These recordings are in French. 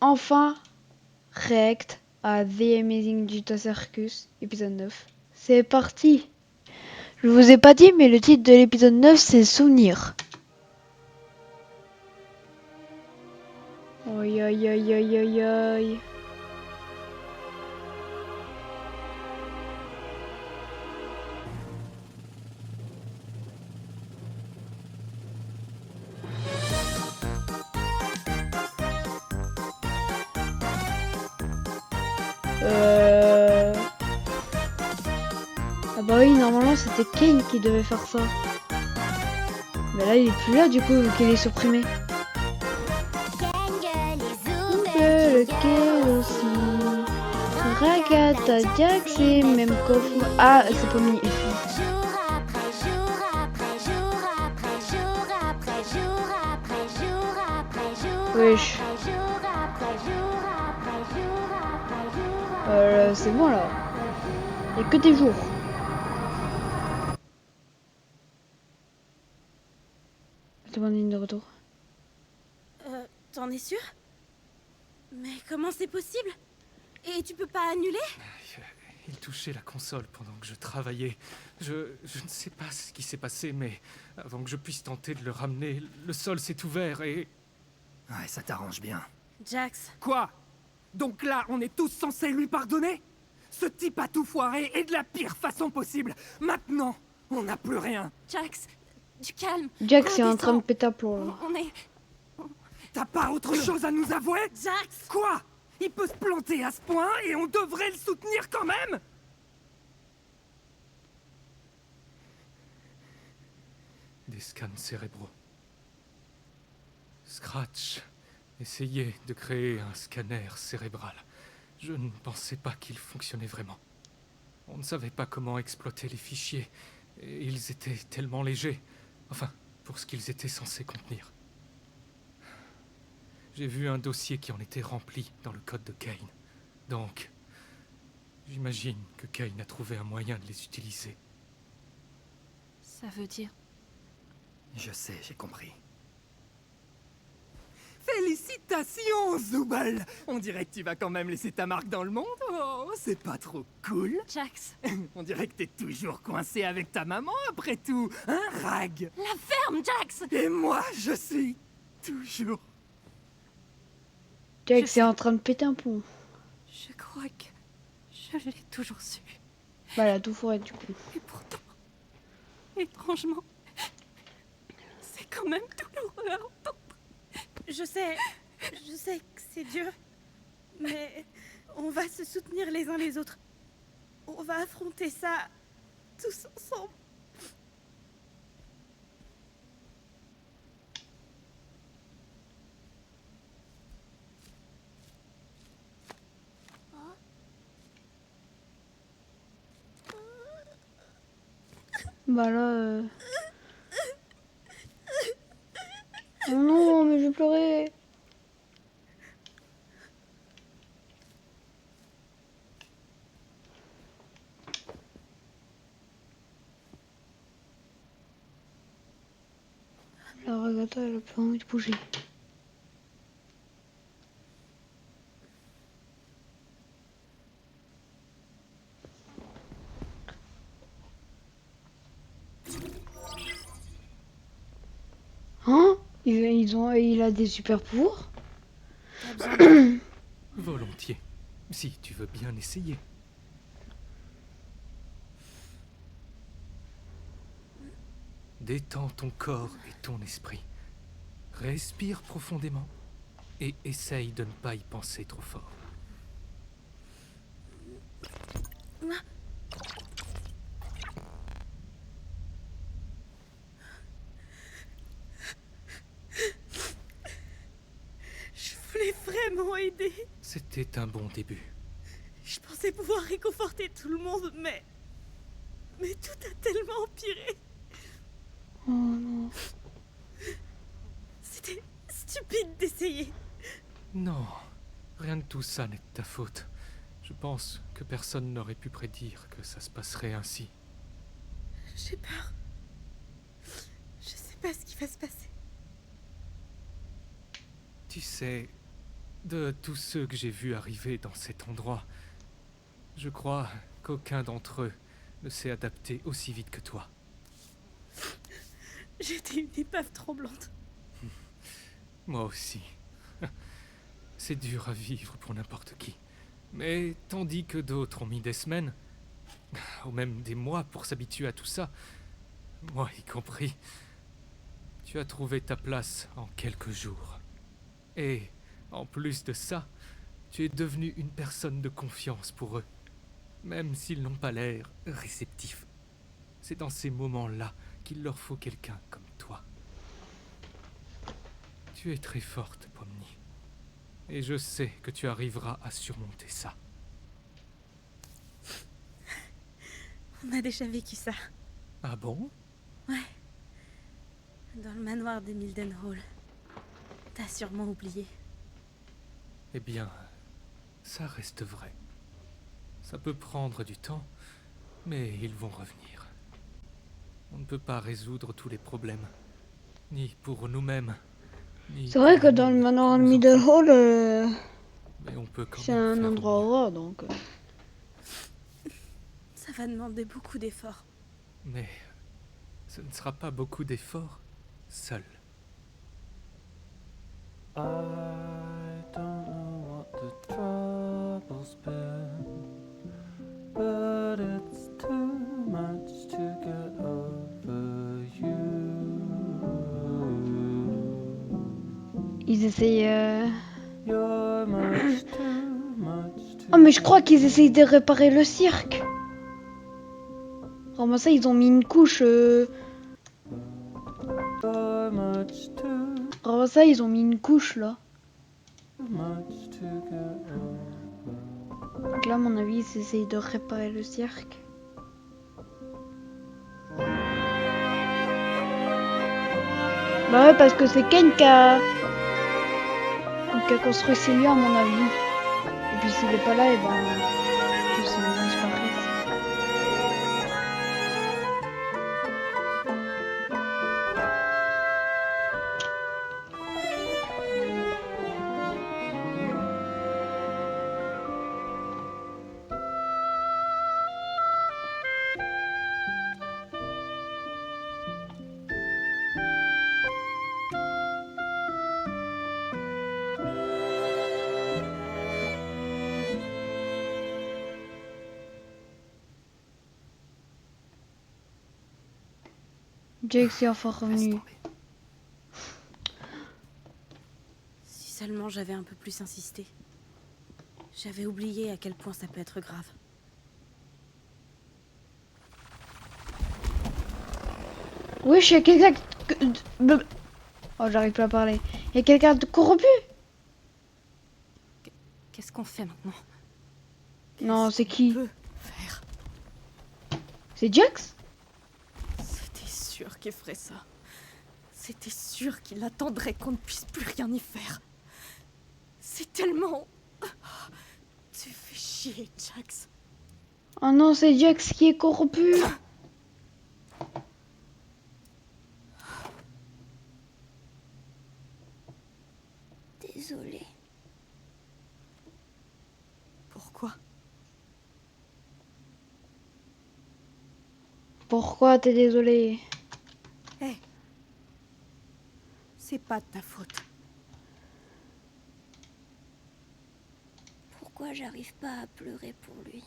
enfin react à The Amazing Digital Circus, épisode 9. C'est parti. Je vous ai pas dit, mais le titre de l'épisode 9, c'est Souvenir. Aïe aïe aïe aïe aïe aïe. Ah bah oui, normalement c'était Kane qui devait faire ça. Mais là il est plus là du coup vu qu'il est supprimé. Le Kane aussi. Ragata Jax et même Kofu. Ah c'est pas mis. Wesh. C'est bon là. Il y a que des jours. Demande une de retour. T'en es sûr? Mais comment c'est possible? Et tu peux pas annuler? Il touchait la console pendant que je travaillais. Je ne sais pas ce qui s'est passé, mais avant que je puisse tenter de le ramener, le sol s'est ouvert et... Ouais, ça t'arrange bien. Jax. Quoi? Donc là, on est tous censés lui pardonner? Ce type a tout foiré et de la pire façon possible. Maintenant, on n'a plus rien. Jax, du calme. Jax est en train de péter un plomb là. On est... T'as pas autre chose à nous avouer? Jax! Quoi? Il peut se planter à ce point et on devrait le soutenir quand même? Des scans cérébraux. Scratch essayait de créer un scanner cérébral. Je ne pensais pas qu'il fonctionnait vraiment. On ne savait pas comment exploiter les fichiers, et ils étaient tellement légers. Enfin, pour ce qu'ils étaient censés contenir. J'ai vu un dossier qui en était rempli dans le code de Kane. Donc, j'imagine que Kane a trouvé un moyen de les utiliser. Ça veut dire... Je sais, j'ai compris. Félicitations, Zubal! On dirait que tu vas quand même laisser ta marque dans le monde. Oh, c'est pas trop cool? Jax! On dirait que t'es toujours coincé avec ta maman, après tout. Hein, Rag? La ferme, Jax! Et moi, je suis toujours... Jax est en train de péter un pont. Je crois que... je l'ai toujours su. Bah elle a tout foiré du coup. Et pourtant... étrangement... c'est quand même douloureux à entendre. Je sais que c'est dur, mais on va se soutenir les uns les autres. On va affronter ça tous ensemble. Bah là... Oh non, mais je vais pleurer. La Ragata, elle a plus envie de bouger. Hein? Il a des super pouvoirs? Volontiers, si tu veux bien essayer. Détends ton corps et ton esprit. Respire profondément et essaye de ne pas y penser trop fort. Je voulais vraiment aider. C'était un bon début. Je pensais pouvoir réconforter tout le monde, mais tout a tellement empiré. Oh non. C'était stupide d'essayer. Non, rien de tout ça n'est de ta faute. Je pense que personne n'aurait pu prédire que ça se passerait ainsi. J'ai peur. Je sais pas ce qui va se passer. Tu sais, De tous ceux que j'ai vus arriver dans cet endroit, je crois qu'aucun d'entre eux ne s'est adapté aussi vite que toi. J'étais une épave tremblante. Moi aussi. C'est dur à vivre pour n'importe qui. Mais tandis que d'autres ont mis des semaines, ou même des mois pour s'habituer à tout ça, moi y compris, tu as trouvé ta place en quelques jours. Et, en plus de ça, tu es devenu une personne de confiance pour eux, même s'ils n'ont pas l'air réceptifs. C'est dans ces moments-là qu'il leur faut quelqu'un comme toi. Tu es très forte, Pomni. Et je sais que tu arriveras à surmonter ça. On a déjà vécu ça. Ah bon? Dans le manoir des Mildenhall. T'as sûrement oublié. Eh bien, ça reste vrai. Ça peut prendre du temps, mais ils vont revenir. On ne peut pas résoudre tous les problèmes. Ni pour nous-mêmes, ni C'est vrai pour que le dans le monde manoir qui nous Middle entoure. Hall, Mais on peut quand c'est même un faire endroit mieux. rare, donc... Ça va demander beaucoup d'efforts. Mais ce ne sera pas beaucoup d'efforts seul. I don't know what the trouble's been, but it's too much to get over you. Ils essayent... You're much too much to Oh, mais je crois qu'ils essayent de réparer le cirque. Comment ça, ils ont mis une couche... You're much too Comment ça, ils ont mis une couche, là. much to get over. Donc là, à mon avis, ils essayent de réparer le cirque. Bah ouais, parce que c'est Ken qui a construit ces lieux, à mon avis. Et puis s'il est pas là, et ben... tous ces lieux disparaissent. Jake est enfin Laisse revenu. tomber. Si seulement j'avais un peu plus insisté. J'avais oublié à quel point ça peut être grave. Wesh, il y a quelqu'un... Oh, j'arrive pas à parler. Il y a quelqu'un de corrompu. Qu'est-ce qu'on fait maintenant? Non, c'est Qu'est-ce qui? qu'on peut faire? C'est Jax? C'était sûr qu'il ferait ça. C'était sûr qu'il attendrait qu'on ne puisse plus rien y faire. C'est tellement... Tu fais chier, Jax. Oh non, c'est Jax qui est corrompu. Désolée. Pourquoi? Pourquoi t'es désolé? Hé, c'est pas de ta faute. Pourquoi j'arrive pas à pleurer pour lui?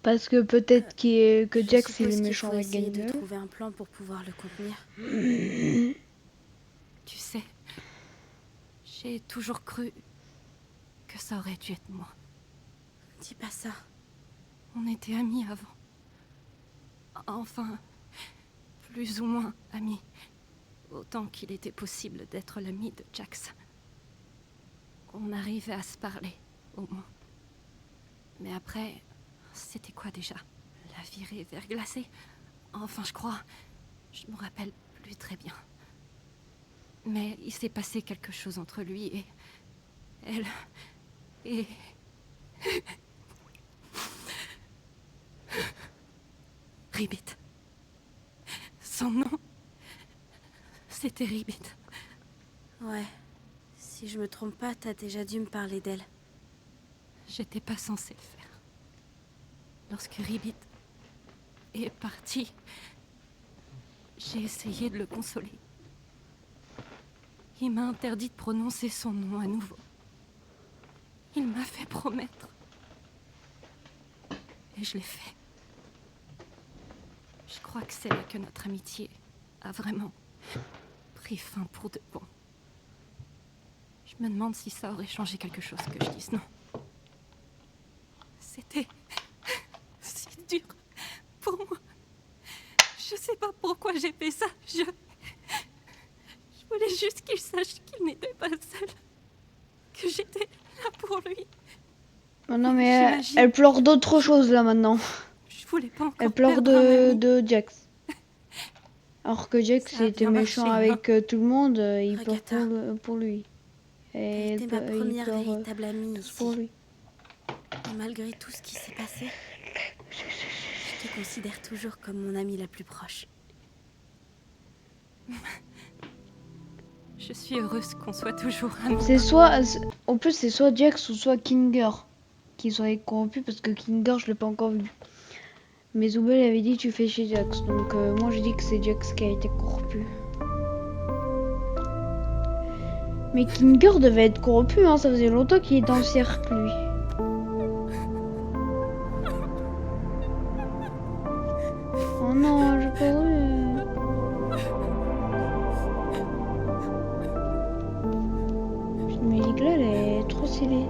Parce que peut-être que Je Jax il suppose est qu'il méchant faut avec essayer de Gamer. trouver un plan pour pouvoir le contenir. Tu sais, j'ai toujours cru que ça aurait dû être moi. Dis pas ça. On était amis avant. Enfin, plus ou moins amis. Autant qu'il était possible d'être l'ami de Jax. On arrivait à se parler, au moins. Mais après, c'était quoi déjà? La virée verglacée? Enfin, je crois. Je me rappelle plus très bien. Mais il s'est passé quelque chose entre lui et... elle... et... Ribbit. Son nom... c'était Ribbit. Ouais, Si je me trompe pas, t'as déjà dû me parler d'elle. J'étais pas censée le faire. Lorsque Ribbit est parti, j'ai essayé de le consoler. Il m'a interdit de prononcer son nom à nouveau. Il m'a fait promettre. Et je l'ai fait. Je crois que c'est là que notre amitié a vraiment pris fin pour de bon. Je me demande si ça aurait changé quelque chose que je dise non. C'était si dur pour moi. Je sais pas pourquoi j'ai fait ça. Je voulais juste qu'il sache qu'il n'était pas seul. Que j'étais là pour lui. Oh non, mais J'imagine. elle pleure d'autre chose là maintenant. Je voulais pas encore Elle pleure perdre un ami. de Jax. Alors que Jax Ça a était bien méchant marché, avec tout le monde, il pleure Agatha. pour lui. Et Elle était ma il première pleure véritable amie tous pour ici. lui. Et malgré tout ce qui s'est passé, je te considère toujours comme mon amie la plus proche. Je suis heureuse qu'on soit toujours amis. En plus c'est soit Jax ou soit Kinger qui sont corrompus parce que Kinger je l'ai pas encore vu. Mais Zubel avait dit tu fais chez Jax, donc moi je dis que c'est Jax qui a été corrompu. Mais Kinger devait être corrompu, hein, ça faisait longtemps qu'il est dans le cercle lui. Oh non, j'ai pas vu. Cette musique là elle est trop stylée.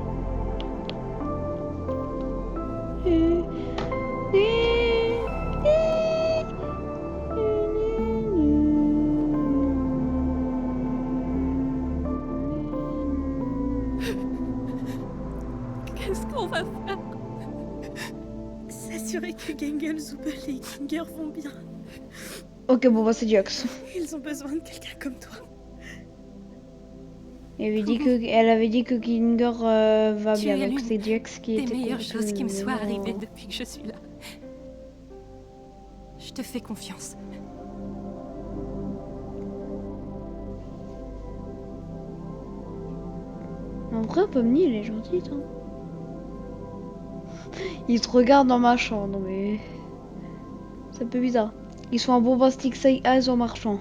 Qu'est-ce qu'on va faire? S'assurer que Gangle, Zubel et Kinger vont bien. Ok, bon bah c'est Jax. Ils ont besoin de quelqu'un comme toi. Elle avait dit que Kinger va Tu bien, es donc l'une c'est Jax qui Des était meilleures corrompu, choses qui me mais soient non. arrivées depuis que je suis là. Je te fais confiance. En vrai, Pomni, elle est gentille, hein. Il te regarde en marchant, non mais... C'est un peu bizarre. Ils sont un bombastic say eyes en marchant.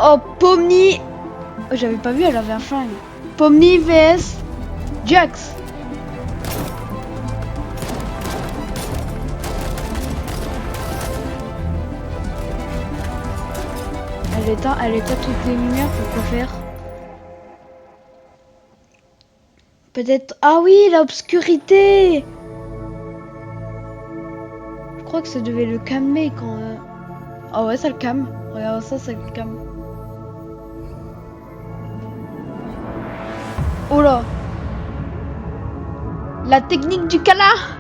Oh, Pomni! Oh, j'avais pas vu, elle avait un flingue. Pomni vs Jax. Elle éteint toutes les lumières pour quoi faire? Peut-être... Ah oui, l'obscurité! Je crois que ça devait le calmer quand... Ah ouais, ça le calme. Regarde ça, ça le calme. Oh là! La technique du canard!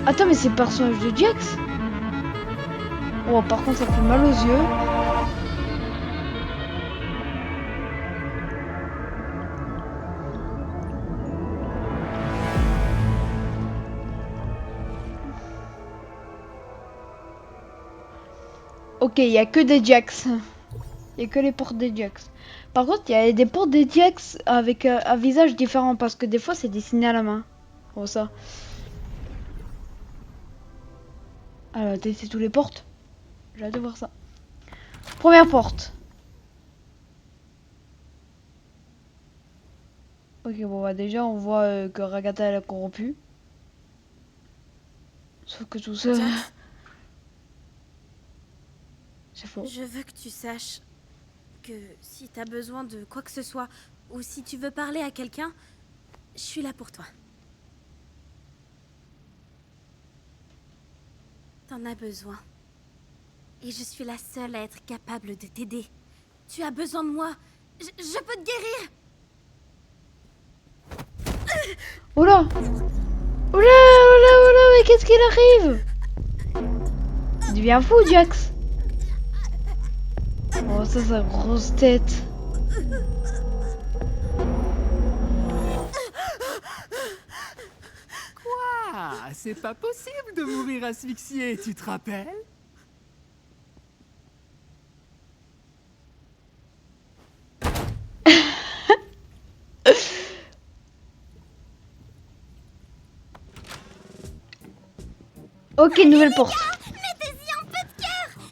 Attends, mais c'est le personnage de Jax? Oh, par contre, ça fait mal aux yeux. Ok, il y a que des Jax. Il y a que les portes des Jax. Par contre, il y a des portes des Jax avec un visage différent parce que des fois, c'est dessiné à la main. Oh, ça. Alors, tester toutes les portes. J'ai hâte de voir ça. Première porte. Ok, bon, bah, déjà, on voit que Ragatha, elle a corrompu. Sauf que tout ça... Jax, C'est faux. je veux que tu saches que si t'as besoin de quoi que ce soit, ou si tu veux parler à quelqu'un, je suis là pour toi. T'en as besoin. Et je suis la seule à être capable de t'aider. Tu as besoin de moi. Je peux te guérir. Oula! Oula, oula, oula, mais qu'est-ce qu'il arrive? Il devient fou, Jax. Oh, ça, sa grosse tête. Ah, c'est pas possible de mourir asphyxié, tu te rappelles? Ok, nouvelle porte.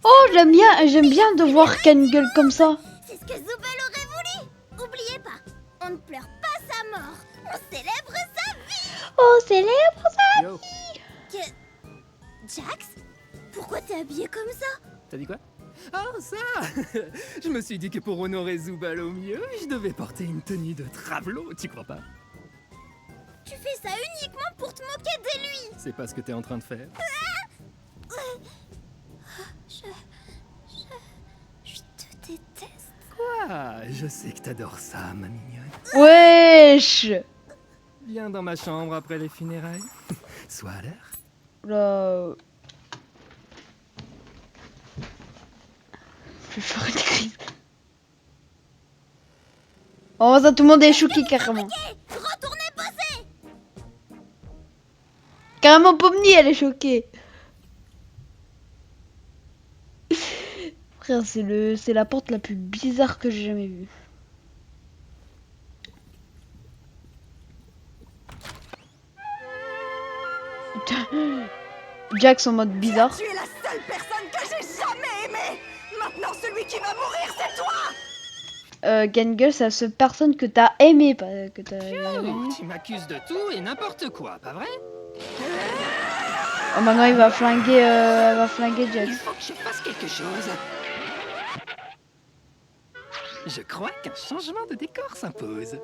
Oh, j'aime bien de voir Kangol comme ça. C'est ce que Zubel aurait voulu. Oubliez pas, on ne pleure pas sa mort. On célèbre sa vie. Oh, célèbre ça. Yo, Jax, pourquoi t'es habillé comme ça? t'as dit quoi? Oh, ça! Je me suis dit que pour honorer Zubal au mieux, je devais porter une tenue de travelot, tu crois pas? Tu fais ça uniquement pour te moquer de lui. C'est pas ce que t'es en train de faire. Je te déteste. Ah, je sais que t'adores ça, ma mignonne. Wesh. Viens dans ma chambre après les funérailles. Sois à l'heure. Là. Je vais faire une crise. Oh, ça, tout le monde est choqué carrément. Retournez bosser. Carrément, Pomni, elle est choquée. Frère, c'est la porte la plus bizarre que j'ai jamais vue. Jax en mode bizarre. Tu es la seule personne que j'ai jamais aimée. Maintenant, celui qui va mourir, c'est toi. Gangul, c'est la seule personne que t'as aimé, pas que t'as aimé. Tu m'accuses de tout et n'importe quoi, pas vrai? Oh, maintenant il va flinguer Jax. Il faut que je fasse quelque chose. Je crois qu'un changement de décor s'impose.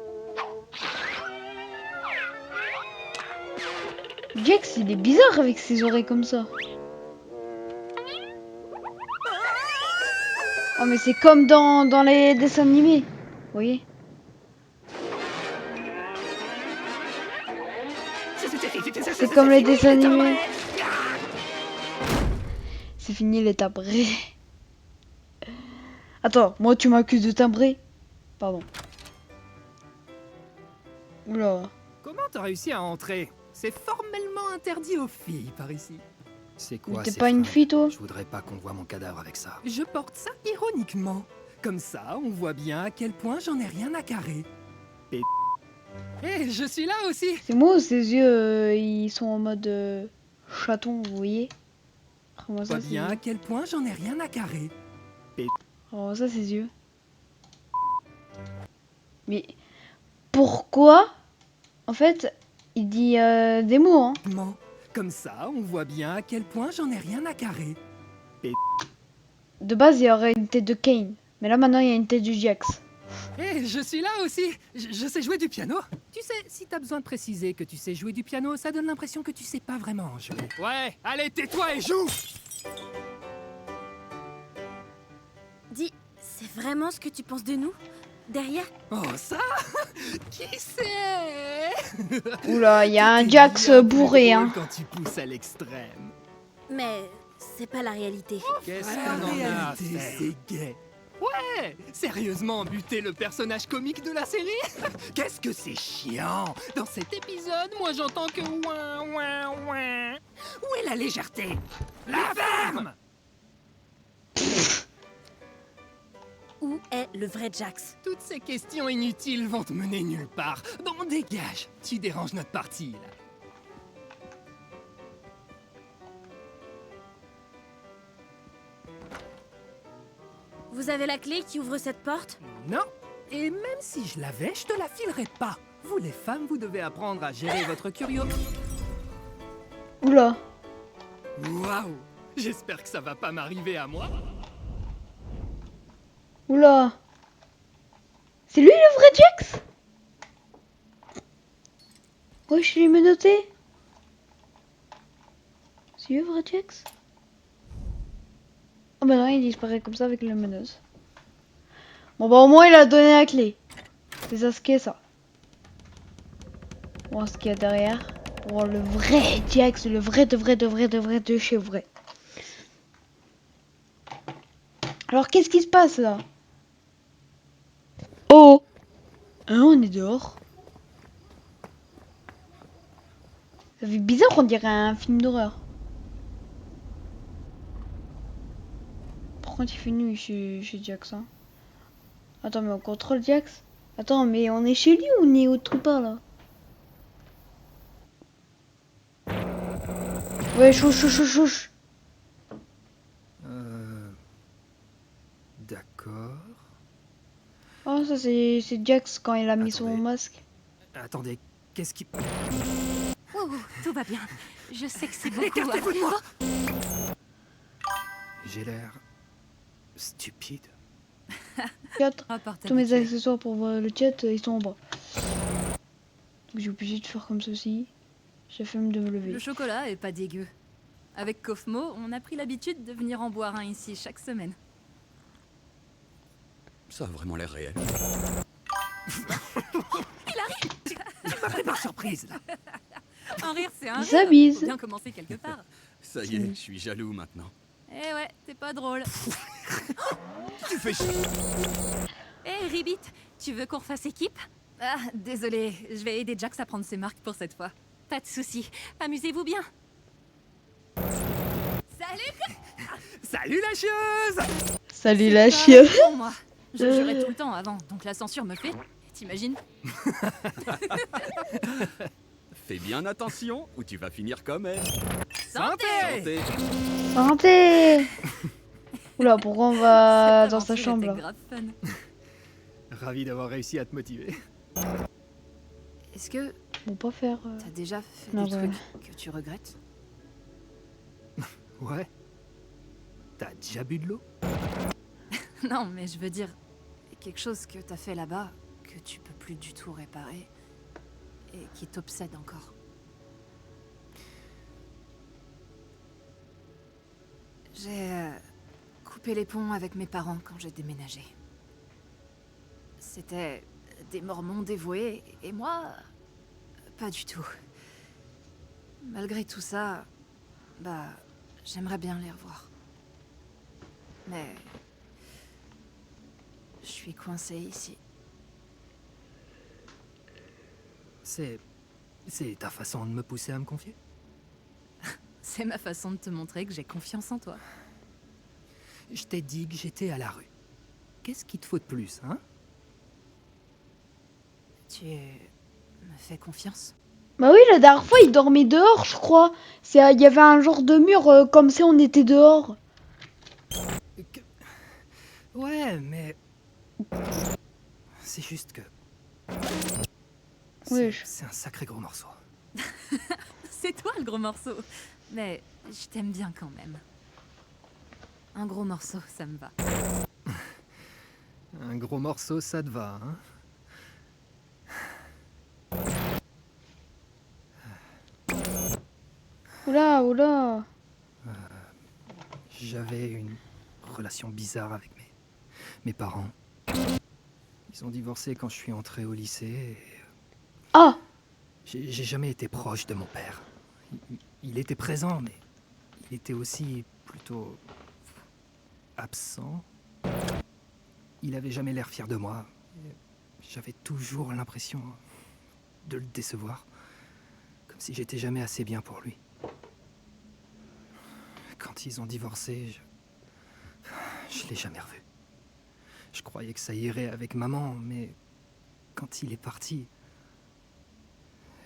Jax, il est bizarre avec ses oreilles comme ça. Oh, mais c'est comme dans les dessins animés. Vous voyez? C'est comme les dessins animés. C'est fini les timbrés. Attends, moi tu m'accuses de timbrer? Pardon. Oula. Comment t'as réussi à entrer? C'est formellement interdit aux filles par ici. C'est quoi T'es ces pas une fringues? fille, toi? Je voudrais pas qu'on voit mon cadavre avec ça. Je porte ça ironiquement. Comme ça, on voit bien à quel point j'en ai rien à carrer. Et... Eh, je suis là aussi. C'est moi ou ses yeux, ils sont en mode chaton, vous voyez? Comment On ça, voit ses bien à yeux? quel point j'en ai rien à carrer. Oh, ça, ses yeux. Mais pourquoi? En fait, il dit des mots, hein. Comme ça, on voit bien à quel point j'en ai rien à carrer. De base, il y aurait une tête de Kane. Mais là, maintenant, il y a une tête de Jax. Eh, je suis là aussi. Je sais jouer du piano. Tu sais, si t'as besoin de préciser que tu sais jouer du piano, ça donne l'impression que tu sais pas vraiment en jouer. Ouais, allez, tais-toi et joue. Dis, c'est vraiment ce que tu penses de nous? Derrière? Oh, ça? Qui c'est? Oula, il y a un T'es Jax bien plus bourré, drôle hein. Quand tu pousses à l'extrême. Mais c'est pas la réalité. Qu'est-ce La qu'on en a à réalité, faire? C'est gay. Ouais, sérieusement buter le personnage comique de la série? Qu'est-ce que c'est chiant. Dans cet épisode, moi j'entends que ouin ouin ouin. Où est la légèreté? La ferme. Où est le vrai Jax? Toutes ces questions inutiles vont te mener nulle part. Bon, dégage. Tu déranges notre partie, là. Vous avez la clé qui ouvre cette porte? Non. Et même si je l'avais, je te la filerais pas. Vous, les femmes, vous devez apprendre à gérer votre curiosité. Oula. Waouh. J'espère que ça va pas m'arriver à moi. Oula. C'est lui le vrai Jax? Ouais, je l'ai menotté. C'est lui le vrai Jax? Oh, Oh bah non, il disparaît comme ça avec la menace. Bon bah au moins il a donné la clé. C'est ça ce qui est ça. On voit ce qu'il y a derrière. On voit le vrai Jax, le vrai de chez vrai. Alors qu'est-ce qui se passe là? Oh! Hein, on est dehors. Ça fait bizarre, on dirait un film d'horreur. Par contre, il fait nuit chez Jax. Hein. Attends, mais on contrôle Jax? Attends, mais on est chez lui ou on est autre part là? Ouais, chouche. D'accord. Oh, ça c'est Jax quand il a mis son Attendez. masque. Attendez, qu'est-ce qui... Ouh, tout va bien. Je sais que c'est beaucoup. Écartez-vous de moi! J'ai l'air... stupide. 4. À part Tous mes t'habituer. accessoires pour voir le chat, ils sont en bas. Donc j'ai obligé de faire comme ceci. J'ai fait de me lever. Le chocolat est pas dégueu. Avec Kofmo, on a pris l'habitude de venir en boire un ici chaque semaine. Ça a vraiment l'air réel. Tu m'as pris par surprise, là. Un rire, c'est un Il rire. s'abise. Faut bien commencer quelque part. Ça y est, je suis jaloux maintenant. Eh ouais, t'es pas drôle. Tu fais chier. Hé, Ribbit, tu veux qu'on fasse équipe? Ah, désolé, je vais aider Jax à prendre ses marques pour cette fois. Pas de soucis. Amusez-vous bien. Salut! Salut la chieuse! Salut C'est la pas chieuse. pour moi. Je jurais tout le temps avant, donc la censure me fait. T'imagines? Fais bien attention ou tu vas finir comme elle. Santé! Santé. Santé. Oula, pourquoi on va Cette dans sa aventure chambre était là? grave fun. Ravi d'avoir réussi à te motiver. Est-ce que Bon, pas faire. t'as déjà fait Non, des bah. trucs que tu regrettes? Ouais. T'as déjà bu de l'eau? Non, mais je veux dire, quelque chose que t'as fait là-bas, que tu peux plus du tout réparer, et qui t'obsède encore. J'ai coupé les ponts avec mes parents quand j'ai déménagé. C'était des Mormons dévoués, et moi, pas du tout. Malgré tout ça, bah, j'aimerais bien les revoir. Mais je suis coincée ici. C'est ta façon de me pousser à me confier? C'est ma façon de te montrer que j'ai confiance en toi. Je t'ai dit que j'étais à la rue. Qu'est-ce qu'il te faut de plus, hein? Tu me fais confiance? Bah oui, la dernière fois il dormait dehors, je crois. Il y avait un genre de mur comme si on était dehors. Que- Ouais, mais... C'est juste que... Wesh. C'est un sacré gros morceau. C'est toi le gros morceau. Mais je t'aime bien quand même. Un gros morceau, ça me va. Un gros morceau, ça te va, hein? Oula. J'avais une relation bizarre avec mes parents. Ils ont divorcé quand je suis entré au lycée et Ah, j'ai jamais été proche de mon père. Il était présent, mais il était aussi plutôt absent. Il avait jamais l'air fier de moi. J'avais toujours l'impression de le décevoir, comme si j'étais jamais assez bien pour lui. Quand ils ont divorcé, je l'ai jamais revu. Je croyais que ça irait avec maman, mais quand il est parti,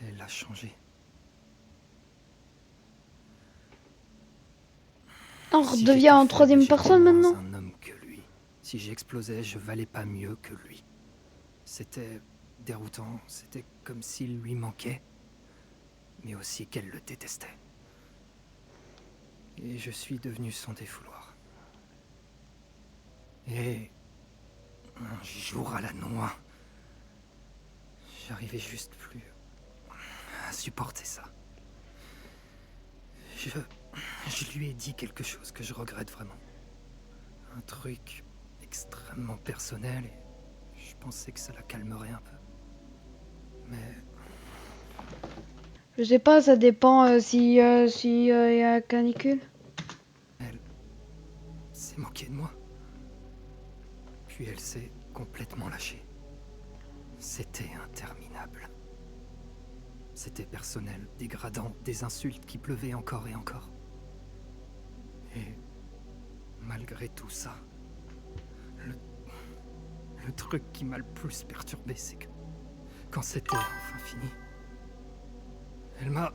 elle a changé. on Si redevient j'étais en faible, troisième j'étais personne moins maintenant. un homme que lui. Si j'explosais, je valais pas mieux que lui. C'était déroutant, c'était comme s'il lui manquait, mais aussi qu'elle le détestait. Et je suis devenu son défouloir. Et un jour à la noix, j'arrivais juste plus à supporter ça. Je lui ai dit quelque chose que je regrette vraiment. Un truc extrêmement personnel et je pensais que ça la calmerait un peu. Mais Je sais pas, ça dépend si y a canicule. elle s'est moquée de moi. Puis elle s'est complètement lâchée. C'était interminable. C'était personnel, dégradant, des insultes qui pleuvaient encore et encore. Et malgré tout ça, le truc qui m'a le plus perturbé, c'est que quand c'était enfin fini, elle m'a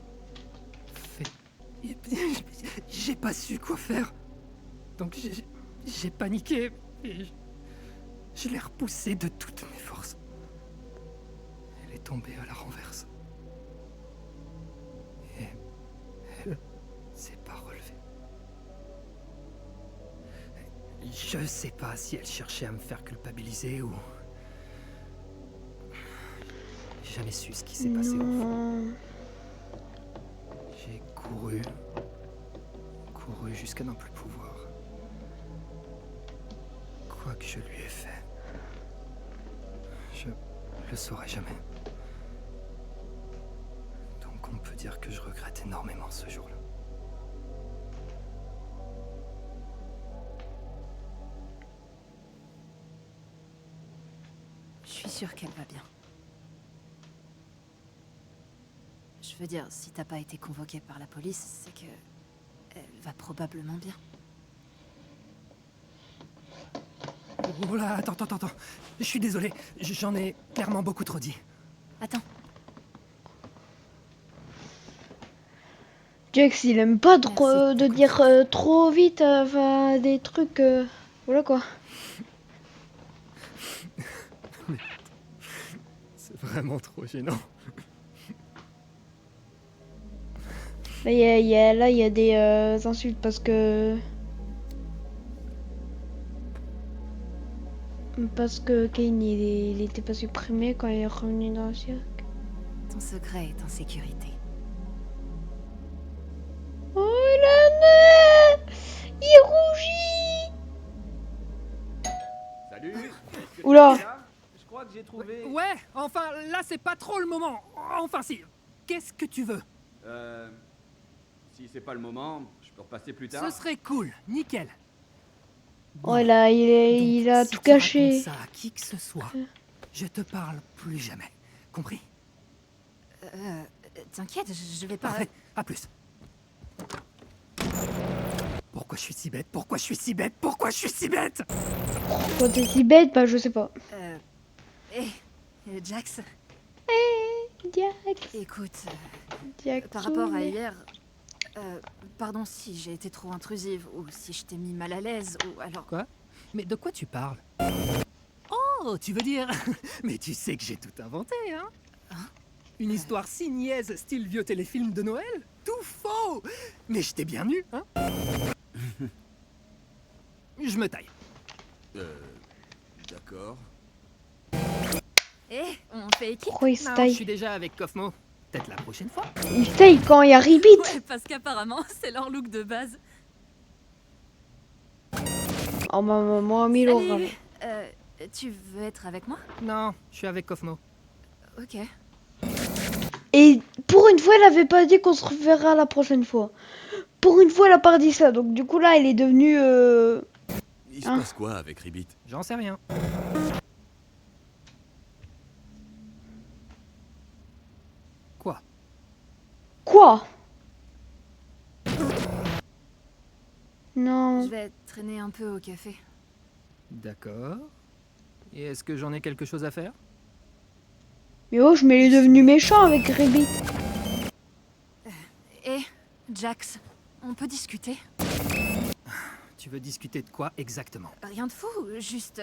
fait... J'ai pas su quoi faire. Donc j'ai paniqué et je l'ai repoussée de toutes mes forces. Elle est tombée à la renverse. Et elle s'est pas relevée. Je sais pas si elle cherchait à me faire culpabiliser ou... J'ai jamais su ce qui s'est passé au fond. Non. J'ai couru jusqu'à n'en plus pouvoir. Quoi que je lui ai fait, je le saurai jamais. Donc on peut dire que je regrette énormément ce jour-là. Je suis sûre qu'elle va bien. Je veux dire, si t'as pas été convoquée par la police, c'est que... elle va probablement bien. Oh là, attends. Je suis désolé, j'en ai clairement beaucoup trop dit. Attends, Jax, il aime pas trop Merci de pour dire trop vite enfin, des trucs. Voilà quoi. C'est vraiment trop gênant. Là, il y a des insultes parce que. Parce que Kane il était pas supprimé quand il est revenu dans le cirque. ton secret est en sécurité. Oh là là, il rougit. Salut. Est-ce que tu Oula. es là? Je crois que j'ai trouvé... Ouais, enfin, là c'est pas trop le moment. Enfin si, qu'est-ce que tu veux? Si c'est pas le moment, je peux repasser plus tard. Ce serait cool, nickel. Oh là, il a Donc, tout si tu caché. racontes ça à qui que ce soit, je te parle plus jamais. Compris? T'inquiète, je vais pas... Parfait, à plus. Pourquoi je suis si bête? Pourquoi je suis si bête? Quand t'es si bête, bah je sais pas. Jax, Jax, écoute, Jax. par rapport à hier... pardon si j'ai été trop intrusive, ou si je t'ai mis mal à l'aise, ou alors... Quoi? Mais de quoi tu parles? Oh, tu veux dire... Mais tu sais que j'ai tout inventé, hein? Une histoire si niaise, style vieux téléfilm de Noël? Tout faux! Mais je t'ai bien eu, hein? Je me taille. D'accord. on fait équipe. Pourquoi il se Non, je taille? suis déjà avec Kofmo. Peut-être la prochaine fois. Il se taille quand il y a Ribbit. Ouais, parce qu'apparemment, c'est leur look de base. Oh maman, Milo. Salut. Tu veux être avec moi? Non, je suis avec Kofmo. Ok. Et pour une fois, elle avait pas dit qu'on se reverra la prochaine fois. Pour une fois, elle a pas dit ça. Donc du coup là, elle est devenue. Il se Hein? passe quoi avec Ribbit? J'en sais rien. Quoi? Quoi? Non. Je vais traîner un peu au café. D'accord. Et est-ce que j'en ai quelque chose à faire? Mais oh, je m'est devenu méchant avec Ribbit. Jax, on peut discuter? Tu veux discuter de quoi exactement? Rien de fou, juste...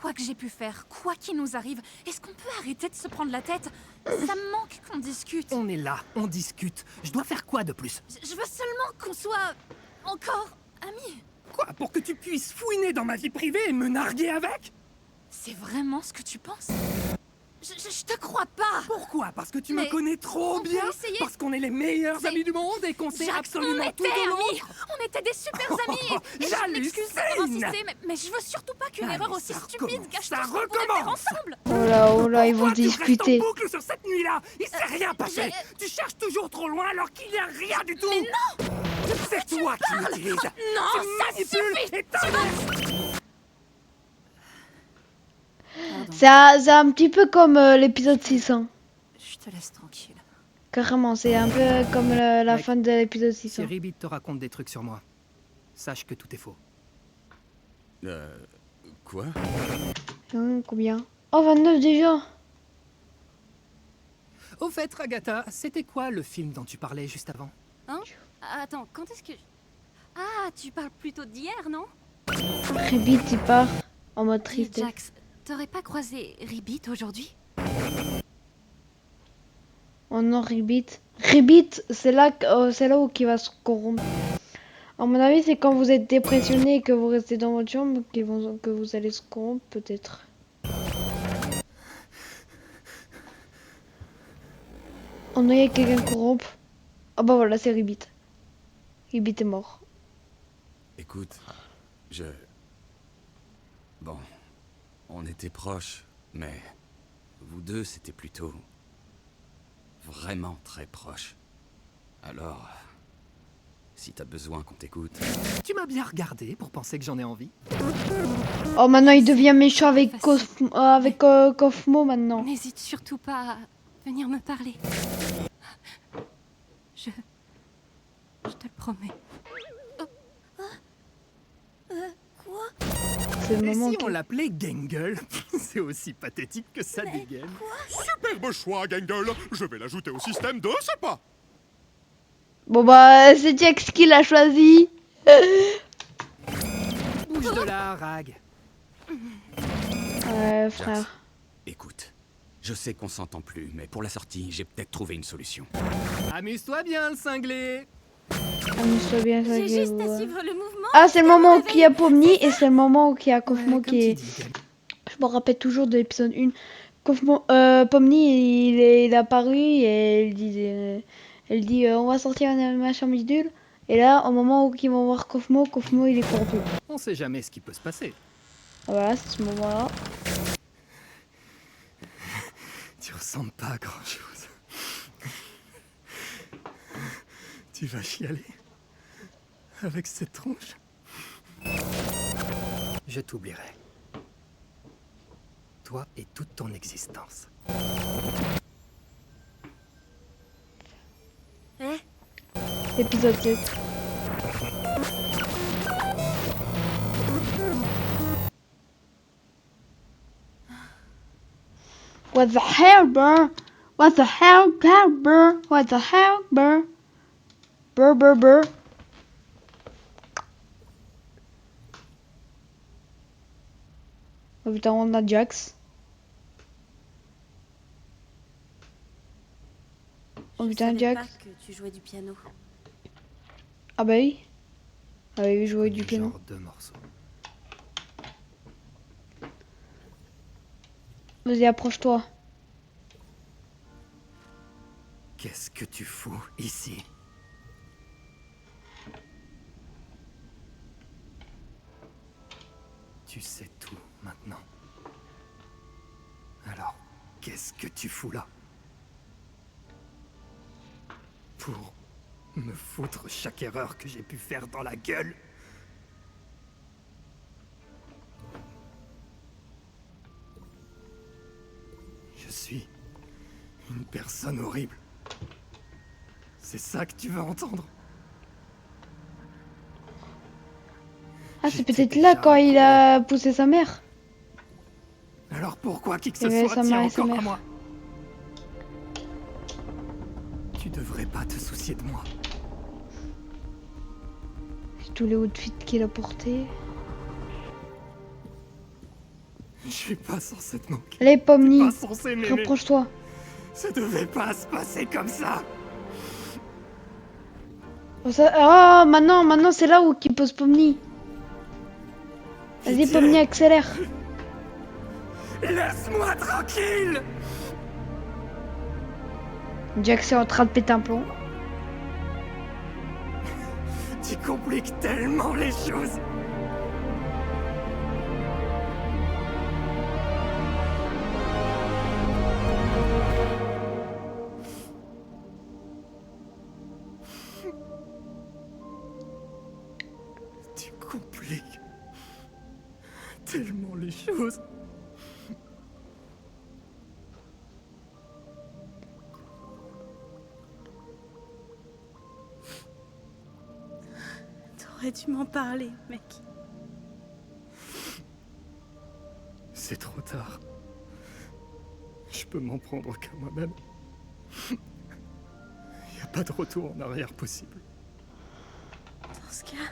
quoi que j'ai pu faire, quoi qu'il nous arrive, est-ce qu'on peut arrêter de se prendre la tête? Ça me manque qu'on discute. On est là, on discute. Je dois faire quoi de plus? Je veux seulement qu'on soit... encore amis. Quoi? Pour que tu puisses fouiner dans ma vie privée et me narguer avec? C'est vraiment ce que tu penses? Je te crois pas. Pourquoi? Parce que tu me Mais connais trop on peut bien? essayer. Parce qu'on est les meilleurs C'est- amis du monde et qu'on sait Jax, absolument on tout était de amis. l'autre? On était des super amis. Et je m'excuse d'avoir insisté, mais je veux surtout pas qu'une Allez, erreur aussi ça stupide recommence, gâche ça tout ce qu'on pourrait faire recommence. ensemble. Oh là, ils vont Pourquoi tu restes discuter. en boucle sur cette nuit-là? Il s'est rien passé. Tu cherches toujours trop loin alors qu'il n'y a rien du tout. Mais non. C'est toi qui l'utilises. Non, Tu ça manipules suffit. et t'enlèves. C'est un petit peu comme l'épisode 600. Je te laisse tranquille. Carrément, c'est un peu comme la Mec, fin de l'épisode Si 600. Ribit te raconte des trucs sur moi, sache que tout est faux. Quoi? Combien? Oh, 29 déjà. Au fait, Ragata, c'était quoi le film dont tu parlais juste avant? Hein? Attends, quand est-ce que... Ah, tu parles plutôt d'hier, non? Ribit, il part en mode Dis, tristesse. Jax, t'aurais pas croisé Ribit aujourd'hui? Oh non, Ribit. Ribit, c'est là où il va se corrompre. À mon avis, c'est quand vous êtes dépressionné et que vous restez dans votre chambre que vous allez se corrompre, peut-être. Oh non, il y a quelqu'un qui corrompt. Ah bah voilà, c'est Ribit. Ribit est mort. Écoute, Bon, on était proches, mais vous deux, c'était plutôt... vraiment très proches. Alors, si t'as besoin qu'on t'écoute... Tu m'as bien regardé pour penser que j'en ai envie. Oh, maintenant il devient méchant avec Cosmo maintenant. N'hésite surtout pas à venir me parler. Je te le promets. Quoi? C'est le Et moment si qui... on l'appelait Gangle? C'est aussi pathétique que ça dégaine. Superbe choix, Gangle. Je vais l'ajouter au système de ce pas. Bon bah, c'est Jax qui l'a choisi. Bouge de là, Rag. Ouais, frère. Écoute, je sais qu'on s'entend plus, mais pour la sortie, j'ai peut-être trouvé une solution. Amuse-toi bien, le cinglé. Amuse-toi bien, ça J'ai qui est juste beau, à ouais. suivre le mouvement. Ah, c'est le moment où il y a Pomni et c'est le moment où il y a Cosmo Ouais, comme qui est... tu dis, Gangle. Je me rappelle toujours de l'épisode 1. Pomni, il est apparu et elle dit on va sortir un machin bidule. Et là, au moment où ils vont voir Cosmo, il est corrompu. On sait jamais ce qui peut se passer. Voilà, c'est ce moment-là. Tu ressembles pas à grand-chose. Tu vas chialer avec cette tronche. Je t'oublierai. Toi et toute ton existence. Épisode 7. What the hell, bro? What the hell, bro? What the hell, bro? Brr. Oh putain, on a Jax. Oh Je putain, savais Jax. pas que tu jouais du piano. Ah bah oui. Ah oui, jouer du piano. Genre 2 morceaux. Vas-y, approche-toi. Qu'est-ce que tu fous ici? Tu sais tout maintenant. Alors, qu'est-ce que tu fous là? Pour me foutre chaque erreur que j'ai pu faire dans la gueule? Je suis une personne horrible. C'est ça que tu veux entendre? Ah, c'est J'étais peut-être là déjà quand il a poussé sa mère. Alors pourquoi qui que ce Il y avait soit sa tient mère et sa encore à mère. moi? Tu devrais pas te soucier de moi. Tous les outfits qu'il a portés. Je suis pas censé te manquer. Allez, Pomni, Pas censé m'aimer. rapproche-toi. Ça devait pas se passer comme ça. Oh, ah, maintenant c'est là où il pose Pomni. Vas-y, Pitié. Pomni, accélère. Laisse-moi tranquille. Jax est en train de péter un plomb. Tu compliques tellement les choses. Tu compliques tellement les choses. T'aurais dû m'en parler, mec. C'est trop tard. Je peux m'en prendre qu'à moi-même. Y a pas de retour en arrière possible. Dans ce cas,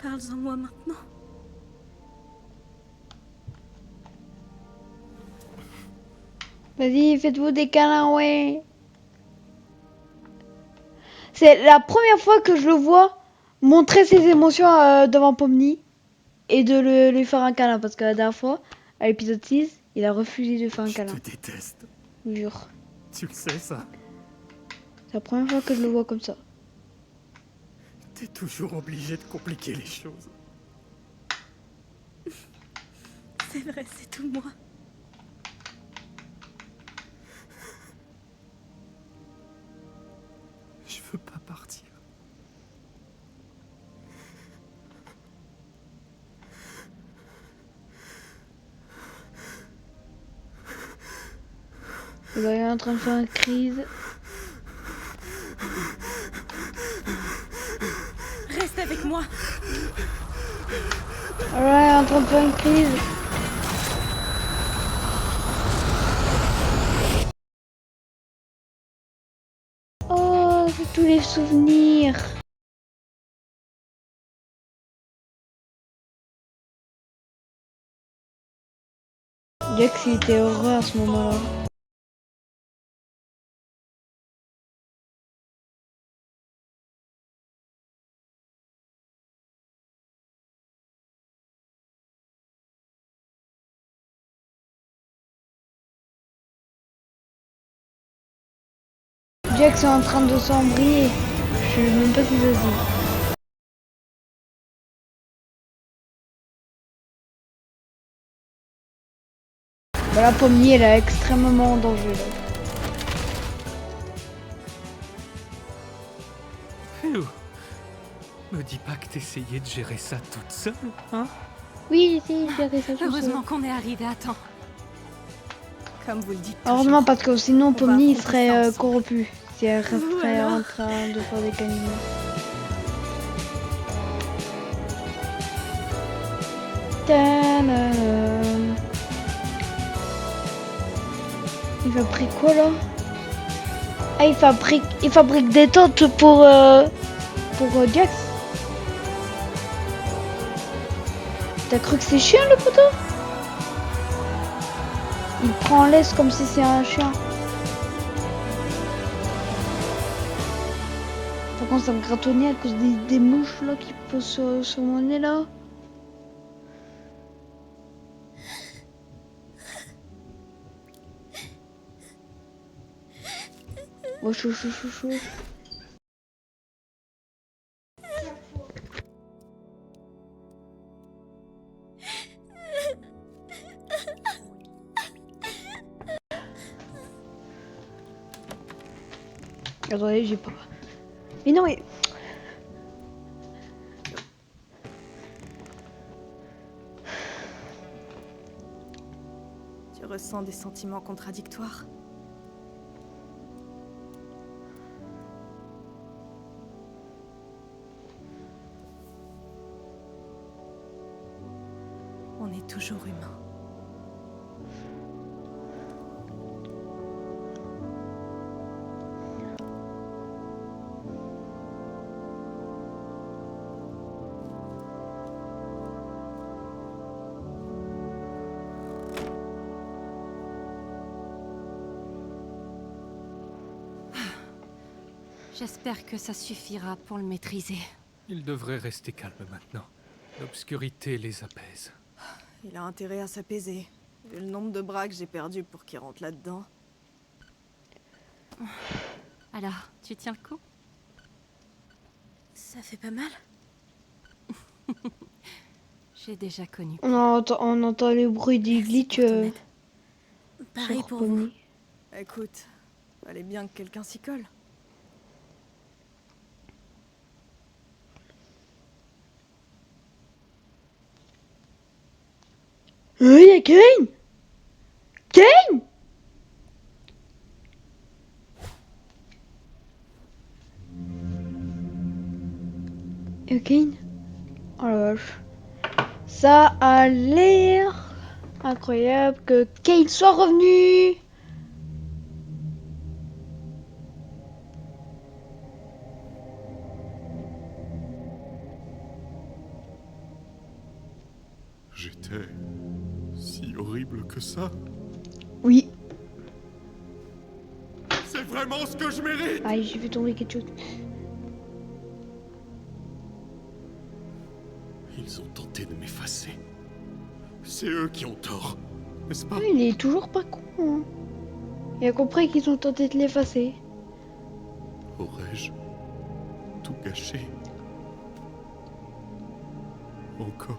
parle-en moi maintenant. Vas-y, faites-vous des câlins, ouais. C'est la première fois que je le vois montrer ses émotions devant Pomni et de lui faire un câlin. Parce que la dernière fois, à l'épisode 6, il a refusé de faire un câlin. Je te déteste. Je vous jure. Tu le sais, ça. C'est la première fois que je le vois comme ça. T'es toujours obligé de compliquer les choses. C'est vrai, c'est tout moi. Je veux pas partir. Il est en train de faire une crise. Reste avec moi. Ouais, en train de faire une crise. Oh, c'est tous les souvenirs. Jax, il était heureux à ce moment-là. Jax est en train de s'embriller. Je sais même pas si ça se dit. Bah, la Pommier, elle est extrêmement en danger là. Phew. Me dis pas que t'essayais de gérer ça toute seule, hein? Oui, si, j'ai fait ça tout seul. Heureusement qu'on est arrivé à temps. Comme vous le dites. Heureusement, parce que sinon Pomni il affronter serait ça ensemble. corrompu. Si elle resterait alors en train de faire des câlins. Tadam. Il fabrique quoi là? Ah, il fabrique des tentes pour Jax. T'as cru que c'est chien le poteau? Il prend en laisse comme si c'est un chien. Par contre, ça me gratonnait à cause des mouches là qui posent sur mon nez là. Oh, chou. Attendez, j'ai pas. Mais non, mais. Tu ressens des sentiments contradictoires? On est toujours humain. J'espère que ça suffira pour le maîtriser. Ils devraient rester calmes maintenant. L'obscurité les apaise. Il a intérêt à s'apaiser. Vu le nombre de bras que j'ai perdu pour qu'il rentre là-dedans. Alors, tu tiens le coup? Ça fait pas mal. J'ai déjà connu. On entend les bruits du glitch Pareil sur pour vous. Pony. Écoute, fallait bien que quelqu'un s'y colle. Il y a Kane! Kane! Kane? Oh la vache. Ça a l'air incroyable que Kane soit revenu! J'étais si horrible que ça. Oui. C'est vraiment ce que je mérite. Aïe, j'ai vu tomber quelque chose. Ils ont tenté de m'effacer. C'est eux qui ont tort, n'est-ce pas? Il est toujours pas con. Hein. Il a compris qu'ils ont tenté de l'effacer. Aurais-je tout gâché? Encore.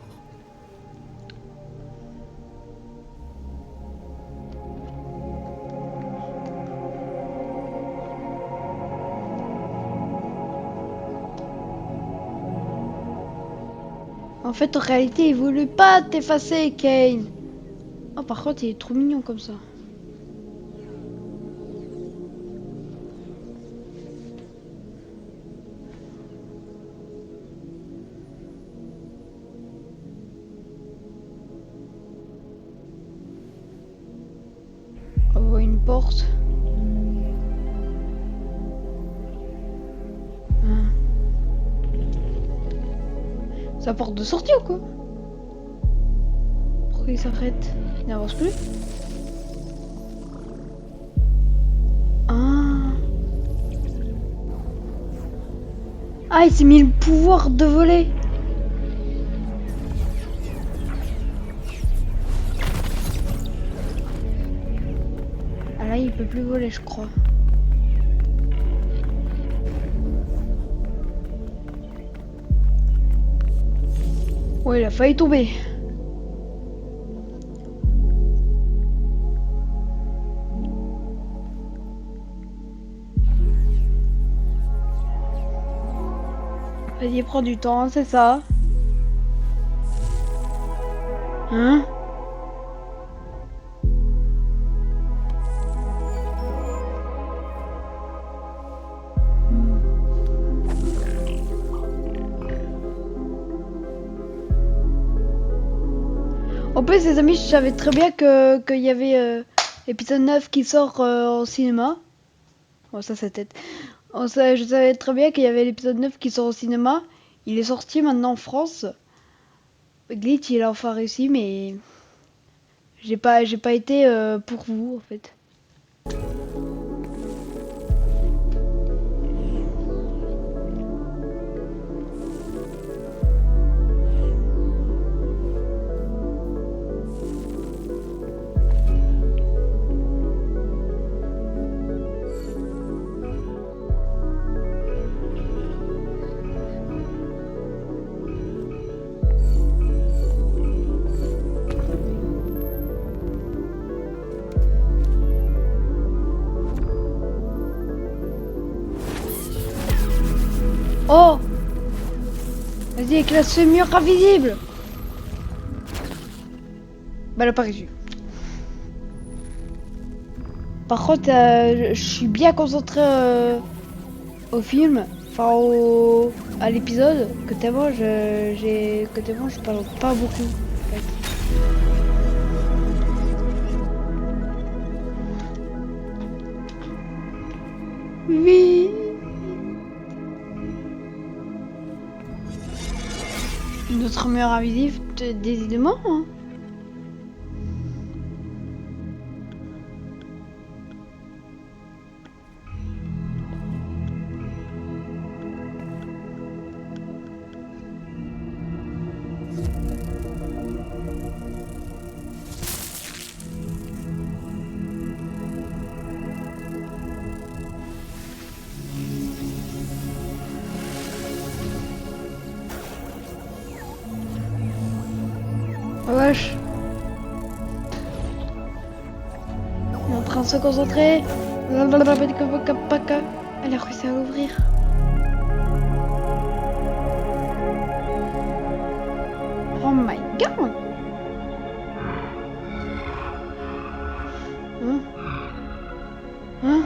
En fait, en réalité, il voulait pas t'effacer, Kane. Oh, par contre, il est trop mignon comme ça. On voit une porte. Hein. C'est la porte de sortie ou quoi? Pourquoi il s'arrête? Il n'avance plus? Ah. Ah, il s'est mis le pouvoir de voler. Ah là, il peut plus voler, je crois. Ouais, il a failli tomber. Vas-y, prends du temps, c'est ça. Hein? En plus, les amis, je savais très bien qu'il y avait l'épisode 9 qui sort en cinéma. Oh, ça, c'est tête. Je savais très bien qu'il y avait l'épisode 9 qui sort au cinéma. Il est sorti maintenant en France. Glitch, il a enfin réussi, mais j'ai pas été pour vous, en fait. Oh! Vas-y, éclate ce mur invisible! Bah, elle a pas réussi. Par contre, je suis bien concentré au film, enfin à l'épisode, que tellement je parle pas beaucoup. En fait. Oui. Notre mur invisible, décidément. Hein. wesh. On est en train de se concentrer. Elle a réussi à ouvrir. Oh my god. Hein?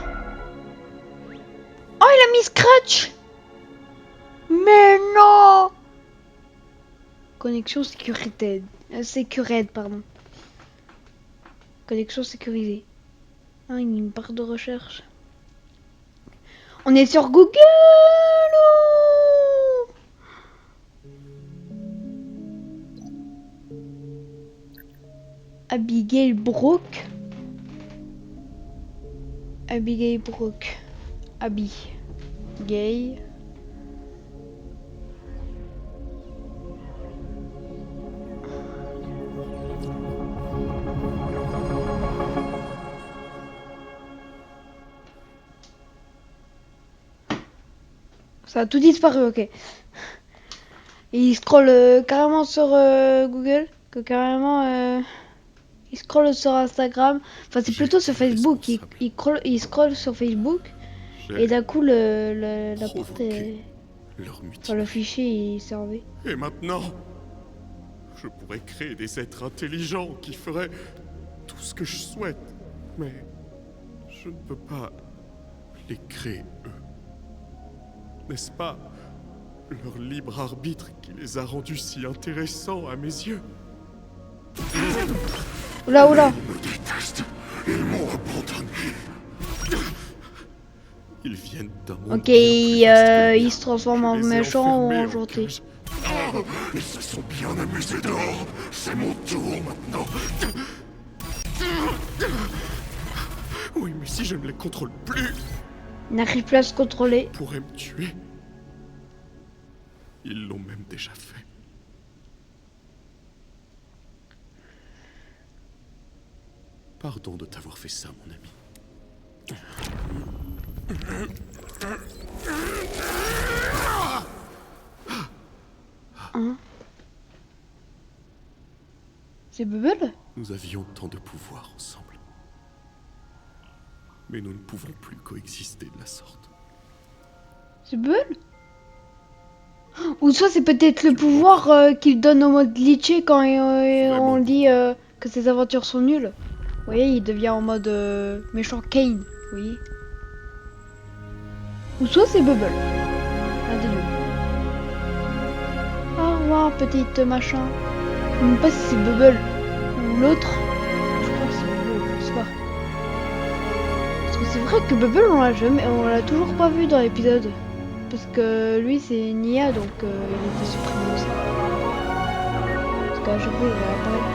Oh, il a mis Scratch. Mais non. Connexion sécurité. Sécurité, pardon. Connexion sécurisée. Ah, il y a une barre de recherche. On est sur Google. Oh, Abigail Brooke. Abigail Brooke. Abby. Gay. Ça a tout disparu, ok. Et il scrolle carrément sur Google, que carrément il scrolle sur Instagram. Enfin, c'est plutôt sur Facebook. Il scrolle sur Facebook et d'un coup la porte est... Enfin, le fichier il servait. Et maintenant, je pourrais créer des êtres intelligents qui feraient tout ce que je souhaite. Mais je ne peux pas les créer, eux. N'est-ce pas leur libre arbitre qui les a rendus si intéressants à mes yeux? Oula, oula. Ils me détestent. Ils m'ont abandonné. Ils viennent d'un monde Ok, il se transforme en Je les ai méchant ou enfermés en en gentil. cage. Ils se sont bien amusés dehors. C'est mon tour maintenant. Oui, mais si je ne les contrôle plus, Il n'arrive plus à se contrôler. ils pourraient me tuer. Ils l'ont même déjà fait. Pardon de t'avoir fait ça, mon ami. Hein? C'est Bubble? Nous avions tant de pouvoir ensemble. Mais nous ne pouvons plus coexister de la sorte. C'est Bubble? Ou soit c'est peut-être le pouvoir qu'il donne en mode glitché quand on dit que ses aventures sont nulles. Vous voyez, il devient en mode méchant Kane, vous voyez. Ou soit c'est Bubble. Un des deux. Au revoir, petite machin. Je ne sais pas si c'est Bubble ou l'autre. Je crois que c'est Bubble, je sais pas. Parce que c'est vrai que Bubble, on l'a toujours pas vu dans l'épisode. Parce que lui c'est Nia, donc il était supprimé aussi. Parce qu'à chaque fois il réapparaît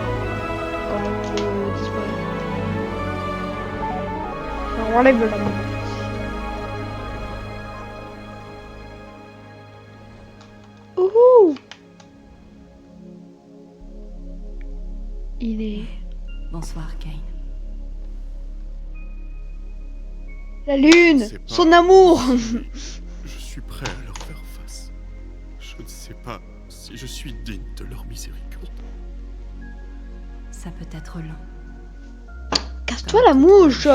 quand il disparaît. Alors, on enlève la main. Ouhou! Il est... Bonsoir, Kane. La lune! C'est pas- Son amour! Je suis prêt à leur faire face. Je ne sais pas si je suis digne de leur miséricorde. Ça peut être lent. Casse-toi la mouche!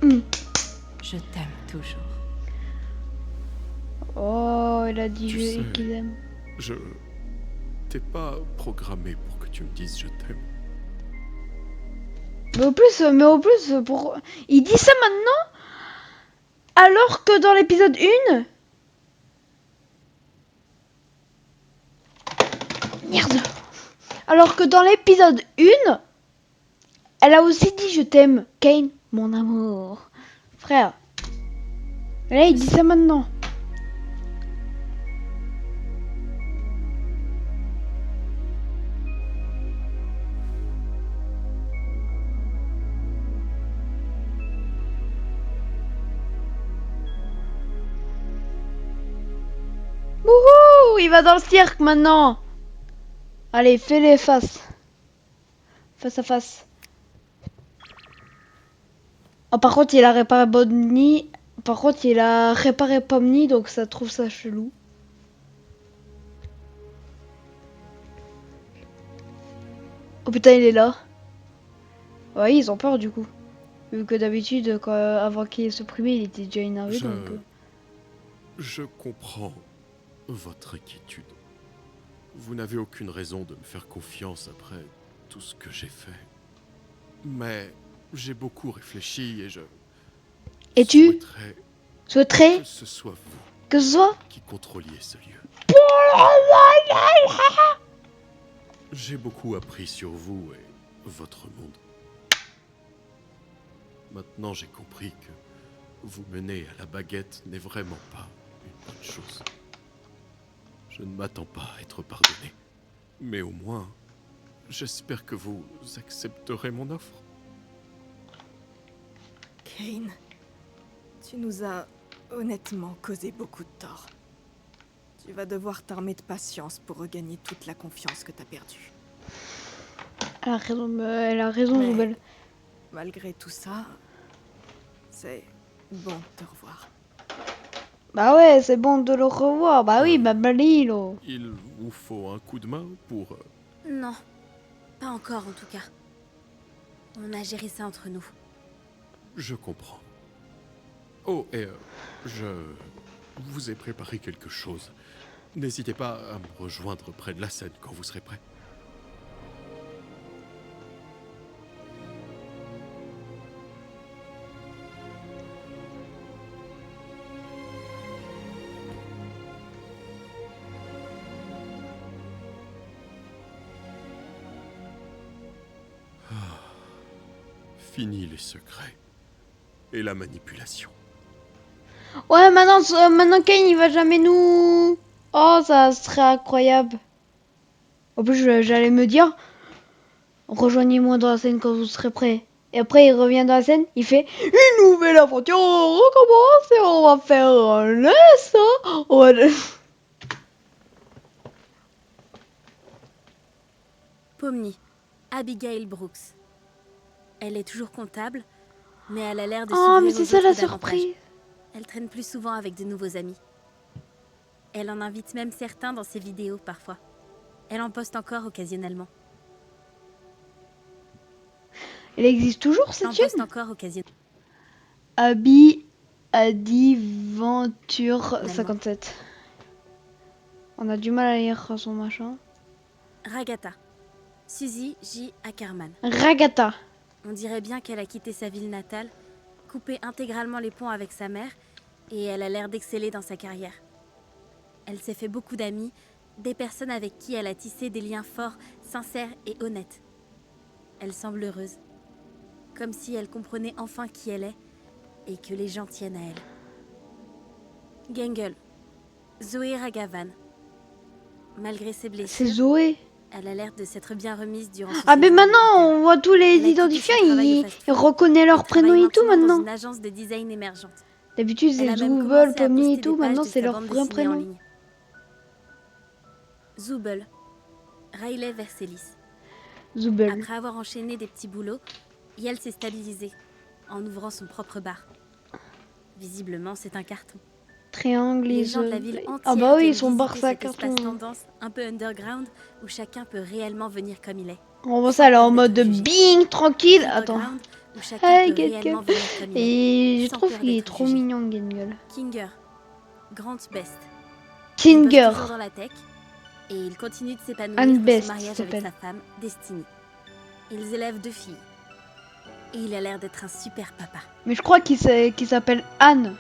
Je t'aime toujours. Oh, il a dit Tu sais. qu'il aime. Je t'ai pas programmé pour que tu me dises je t'aime. Mais au plus, pour... il dit ça maintenant, alors que dans l'épisode 1... Merde. Alors que dans l'épisode 1, elle a aussi dit je t'aime, Kane, mon amour. Frère. Et là, il dit ça maintenant. Wouhou, il va dans le cirque maintenant. Allez, fais-les face. Face à face. Oh, par contre, il a réparé Bonnie. Par contre, il a réparé Pomni, donc ça trouve ça chelou. Oh putain, il est là. Ouais, ils ont peur du coup. Vu que d'habitude, avant qu'il se primé, il était déjà énervé. Donc, Je comprends votre inquiétude. Vous n'avez aucune raison de me faire confiance après tout ce que j'ai fait. Mais j'ai beaucoup réfléchi et je Et tu souhaiterais souhaiterais que ce soit vous que ce soit qui contrôliez ce lieu. J'ai beaucoup appris sur vous et votre monde. Maintenant, j'ai compris que vous mener à la baguette n'est vraiment pas une bonne chose. Je ne m'attends pas à être pardonné. Mais au moins, j'espère que vous accepterez mon offre. Kane, tu nous as honnêtement causé beaucoup de tort. Tu vas devoir t'armer de patience pour regagner toute la confiance que t'as perdue. Elle a raison, Mais- Zoubel. Malgré tout ça, c'est bon de te revoir. Bah ouais, c'est bon de le revoir. Bah oui, Babalilo. Il vous faut un coup de main pour... Non, pas encore en tout cas. On a géré ça entre nous. Je comprends. Oh, et je vous ai préparé quelque chose. N'hésitez pas à me rejoindre près de la scène quand vous serez prêt. Fini les secrets et la manipulation. Ouais, maintenant Kane, il va jamais nous... Oh, ça serait incroyable. En plus, j'allais me dire, rejoignez-moi dans la scène quand vous serez prêts. Et après, il revient dans la scène, il fait une nouvelle aventure, on recommence et on va faire un essai. Ouais. Pomni, Abigail Brooks. Elle est toujours comptable, mais elle a l'air de Oh, s'ouvrir mais aux c'est ça la autres davantage. surprise. Elle traîne plus souvent avec de nouveaux amis. Elle en invite même certains dans ses vidéos parfois. Elle en poste encore occasionnellement. Elle existe toujours Elle en cette poste chaîne. encore occasionnellement. Abby Adventure 57. On a du mal à lire son machin. Ragata. Suzy J. Ackerman. Ragata. On dirait bien qu'elle a quitté sa ville natale, coupé intégralement les ponts avec sa mère, et elle a l'air d'exceller dans sa carrière. Elle s'est fait beaucoup d'amis, des personnes avec qui elle a tissé des liens forts, sincères et honnêtes. Elle semble heureuse, comme si elle comprenait enfin qui elle est et que les gens tiennent à elle. Gengel, Zoé Ragavan. Malgré ses C'est blessures, Zoé. elle a l'air de s'être bien remise durant son Ah, mais séjour maintenant, à on voit tous les Elle a quitté identifiants. son travail au Il fast-food. reconnaît leur Elle prénom travaille et tout Dans maintenant. une agence de design émergente. D'habitude, Elle c'est a même Zoubel, commencé à Pomni et poster tout. des pages Maintenant, de c'est sa leur bande vrai dessinée en prénom. ligne. Zoubel, Riley Verselis. Zoubel. Après avoir enchaîné des petits boulots, Yael s'est stabilisée en ouvrant son propre bar. Visiblement, c'est un carton. Triangle, Les les gens de la ville entière Ah bah oui, viennent ils sont bar visiter ça cet carton. espace tendance un peu underground où chacun peut réellement venir comme il est. On voit ça, elle est en mode d'être jugé. bing, tranquille. Attends. Underground où chacun Hey, peut Get réellement Get. venir comme il est. Et je sans trouve peur qu'il est d'être trop jugé. mignon, Gengel. Kinger, Grant Best. Il Kinger. bosse toujours dans la tech et il continue de s'épanouir Anne dans Best, son mariage avec s'appelle. sa femme, Destiny. Ils élèvent 2 filles. Et il a l'air d'être un super papa. Mais je crois qu'il s'appelle Anne.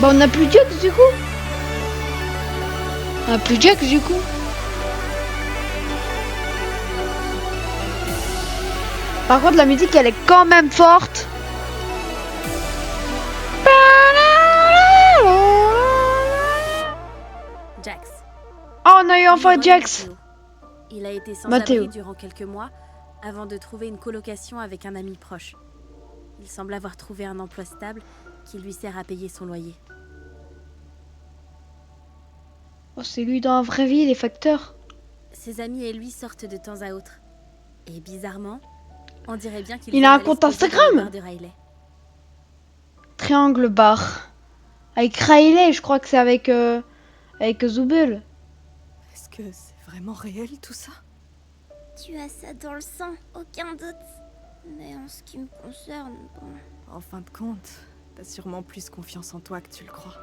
Bah on a plus Jax du coup. On a plus Jax du coup. Par contre la musique elle est quand même forte. Jax. Oh on a eu enfin Leroy Jax. Matteo. Il a été sans Matteo. abri durant quelques mois avant de trouver une colocation avec un ami proche. Il semble avoir trouvé un emploi stable qui lui sert à payer son loyer. Oh c'est lui dans la vraie vie, les facteurs. Ses amis et lui sortent de temps à autre. Et bizarrement, on dirait bien qu'il Il a un aime aller compte se poser dans Instagram. le bar de Riley. Triangle bar. Avec Riley, je crois que c'est avec Zoubel. Est-ce que c'est vraiment réel tout ça? Tu as ça dans le sang, aucun doute. Mais en ce qui me concerne, bon... En fin de compte, t'as sûrement plus confiance en toi que tu le crois.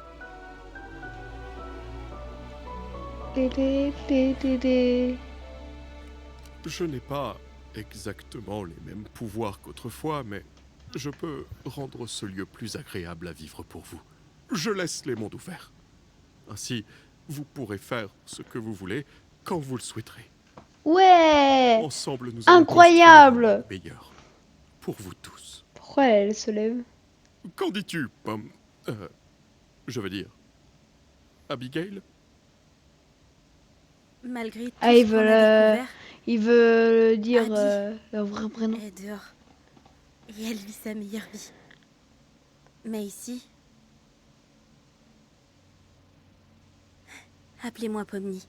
Je n'ai pas exactement les mêmes pouvoirs qu'autrefois, mais je peux rendre ce lieu plus agréable à vivre pour vous. Je laisse les mondes ouverts. Ainsi, vous pourrez faire ce que vous voulez quand vous le souhaiterez. Ouais! Ensemble, nous allons Incroyable! construire un monde meilleur pour vous tous. Pourquoi elle se lève? Qu'en dis-tu, Pomme? Je veux dire, Abigail? Malgré tout Ah, ce qu'on a découvert, il veut dire Abby. leur vrai prénom. elle est dehors. Et elle vit sa meilleure vie. Mais ici... Appelez-moi Pomni.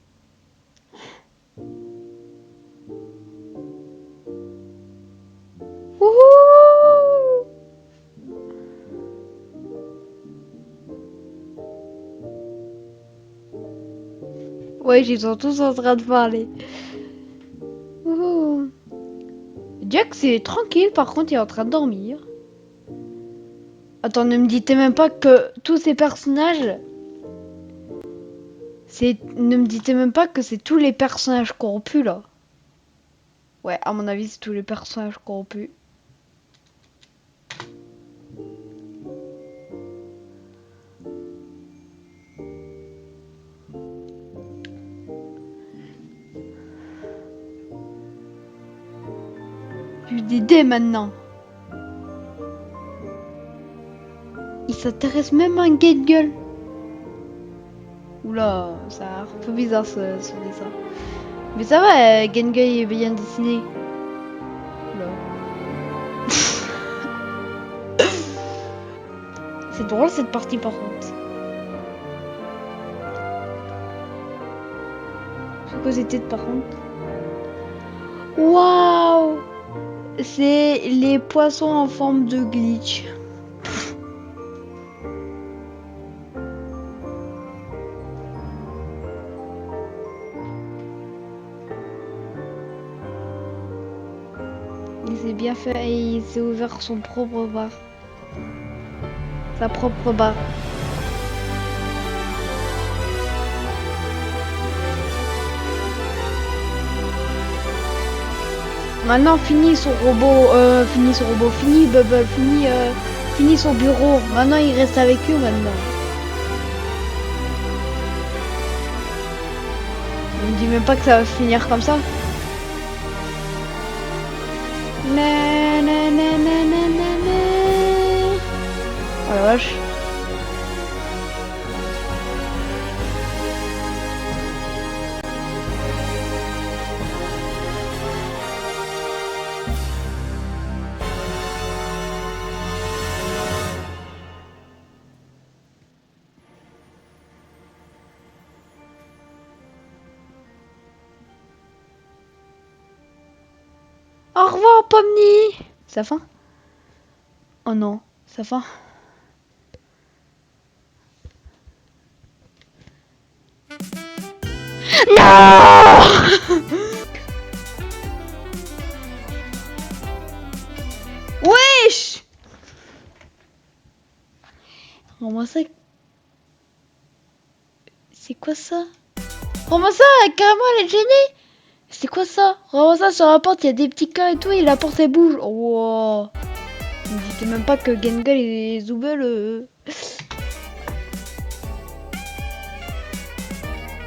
Wouhou! Ouais, ils sont tous en train de parler. Wouhou. Jack, c'est tranquille, par contre, il est en train de dormir. Attends, ne me dites même pas que tous ces personnages... Ne me dites même pas que c'est tous les personnages corrompus, là. Ouais, à mon avis, c'est tous les personnages corrompus. J'ai des idées maintenant. Il s'intéresse même à un Gate-Gueule. Oula, ça a l'air un peu bizarre ce dessin. Mais ça va, Gate-Gueule est bien dessiné. Oula. C'est drôle cette partie par contre. C'est quoi ces têtes par contre? Waouh! C'est les poissons en forme de glitch. Il s'est bien fait et il s'est ouvert son propre bar. Sa propre bar. Maintenant, fini Bubble, fini son bureau. Maintenant, il reste avec eux maintenant. On me dit même pas que ça va finir comme ça. Oh la vache. Au revoir, Pomni. Ça fin? Oh non, ça fin. Non. Wesh. Rends-moi ça. C'est quoi ça? Rends-moi ça, carrément elle est gênée. C'est quoi ça? Rends-moi ça sur la porte, il y a des petits cas et tout et la porte elle bouge. Oh wow. Ne me dites même pas que Gengal et Zooble...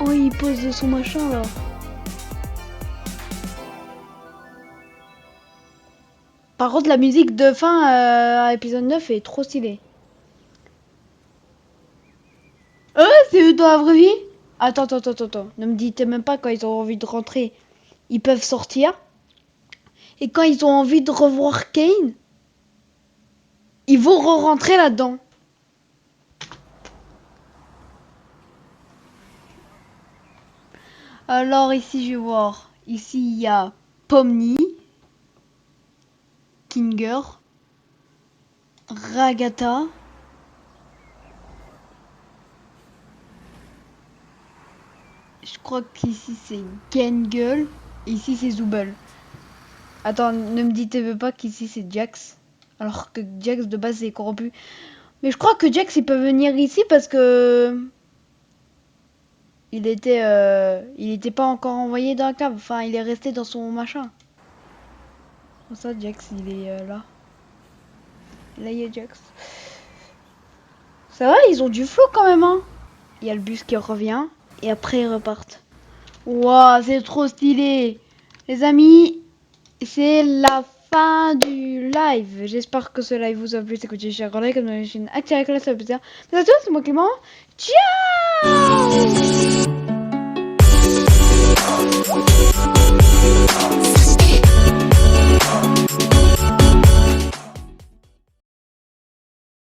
Oh, il pose son machin là. Par contre, la musique de fin à épisode 9 est trop stylée. C'est eux dans la vraie vie? Attends. Ne me dites même pas quand ils ont envie de rentrer. Ils peuvent sortir. Et quand ils ont envie de revoir Kane, ils vont re-rentrer là-dedans. Alors ici, je vais voir. Ici, il y a Pomni, Kinger, Ragata, Je crois qu'ici c'est Gengul. Et ici c'est Zooble. Attends, ne me dites pas qu'ici c'est Jax. Alors que Jax de base est corrompu. Mais je crois que Jax il peut venir ici parce que... il était pas encore envoyé dans la cave. Enfin, il est resté dans son machin. Comme ça, Jax il est là. Là il y a Jax. Ça va, ils ont du flow quand même, hein. Il y a le bus qui revient. Et après ils repartent. Waouh, c'est trop stylé. Les amis, c'est la fin du live. J'espère que ce live vous a plu. C'est que j'ai cher comme dans la chaîne. Activez la cloche, ça peut faire. Mais c'est moi Clément. Ciao.